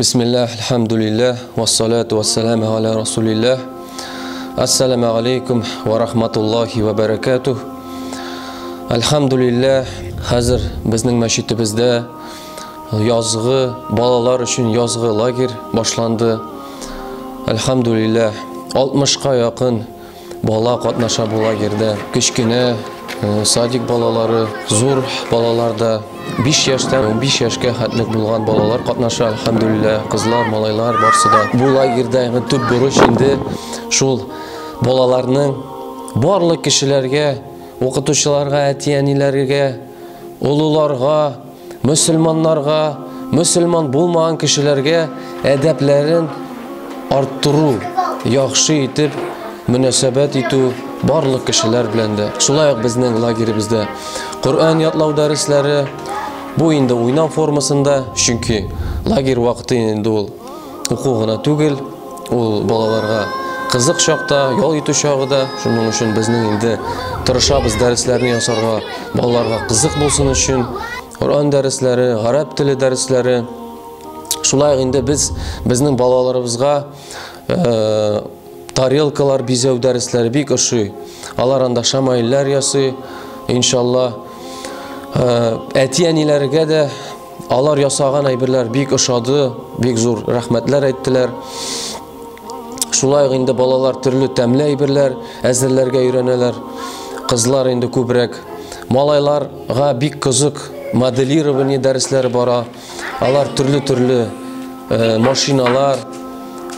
Bismillah, alhamdulillah, wassalatu wassalamu ala rasulillah. Assalamu alaikum wa rahmatullahi wa barakatuh. Alhamdulillah, hazır bizning masjidimizda yozg'i bolalar uchun yozg'i lager boshlandi. Alhamdulillah, 60 ga yaqin bola qatnasha bu lagerda. Kichkina sadik bolalari, zo'r bolalarda 5 yoshdan 15 yoshga xatlik bo'lgan bolalar qatnasha. Alhamdulillah, qizlar, malaylar borsida. Bu lagerda tub burish endi shul bolalarning barliq kishilarga, o'qituvchilarga, atiyanilarga, ulug'larga, musulmonlarga, musulmon bo'lmagan kishilarga adablarini orttiru, yaxshi etib munosabat etu barliq kishilar bilanda. Shulay bizning lagerimizda Qur'on yodlov darslari bu endi o'ynan formasida, chunki lager vaqti endi ul o'quvgina tugil, ul bolalarga qiziq chaqda, yo'l yetish chog'ida. Shuning uchun bizning endi tirishamiz darslarni yasarga, bolalarga qiziq bo'lsin uchun Qur'on darslari, arab tili darslari. Shulay endi bizning bolalarimizga tarelkalar bizev darslari bek o'shu. Alaranda shamayillar yasay, inshaalloh. Atiyanilarga da alar yasagan aybirlar bek o'shadi, bek zo'r rahmatlar aytdilar. Shulay endi bolalar turli tamli aybirlar azirlarga öğreneler. Qizlar endi ko'proq, malaylarga bek qiziq modelирование darslari bora. Alar turli mashinalar,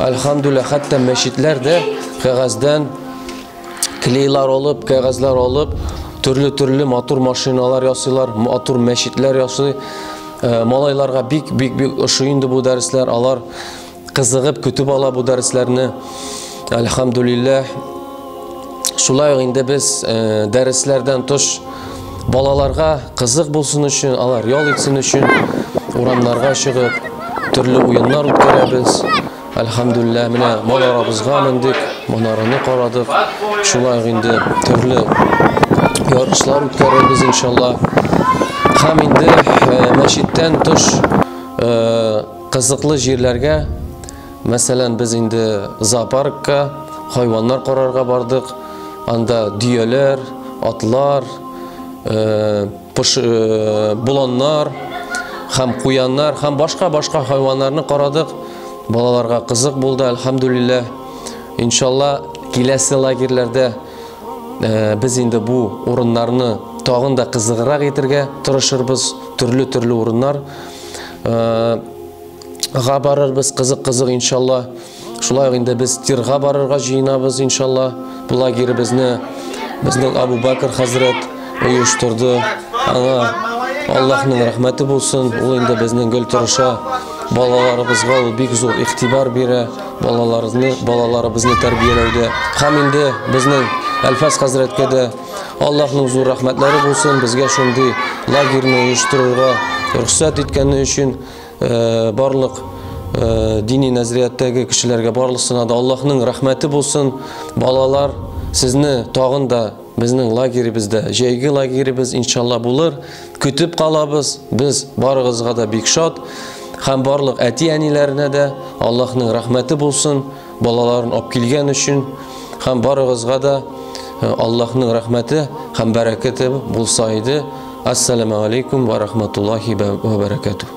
alhamdulillah, hatta masjidlarda qog'ozdan kleylar olib, qog'ozlar olib, turli motor mashinalar yasaylar, motor masjidlar yasay. Malaylarga bek o'sha endi bu darslar alar qiziqib kutib ala bu darslarni. Alhamdulillah. Shulay endi biz darslardan tush bolalarga qiziq bo'lsin uchun, alar yo'l etsin uchun o'ramlarga chiqib turli o'yinlar o'tkazamiz. Alhamdulillah, mana manaramizga mindik, manarani qaradik. Shulay endi turli yarışlar o'tkazamiz inshaalloh. Ham endi masjiddan tush qiziqli yerlarga, masalan biz endi zooparkka hayvonlar qararga bardik. Anda diyalar, atlar, bulanlar, ham qo'yanlar, ham boshqa hayvonlarni qaradik. Bolalarga qiziq bo'ldi, alhamdulillah. Inshaalloh kelasi lagerlarda biz endi bu o'rinlarni tog'inda qiziqroq etirga tirishirmiz. Turli o'rinlar g'abarimiz qiziq inshaalloh. Shulay endi biz Tirga borarga jiyinamiz inshaalloh. Bu lagerimizni bizning Abu Bakr hazrat uyushtirdi. Ana Allohning rahmati bo'lsin. U endi bizning gultirisha bolalarimizga bek zo'r ixtibor bera, bolalarimizni tarbiyalaydi. Ham endi bizning Alfas hazratga da Allohning zo'r rahmatlari bo'lsin. Bizga shunday lagerni uyushtirishga ruxsat etgani uchun barliq diniy nazariyatdagi kishilarga barliqsina da Allohning rahmati bo'lsin. Bolalar sizni tog'inda bizning lagerimizda, jaygi lagerimiz inshaalloh bo'lar. Kutib qolamiz. Biz barig'izga da bek shod. Ham barliq atiyanilarına da Allohning rahmati bo'lsin. Bolalarni olib kelgan uchun ham barig'izga da Allohning rahmati ham barakati bo'lsa edi. Assalomu alaykum va rahmatullohi va barakatuh.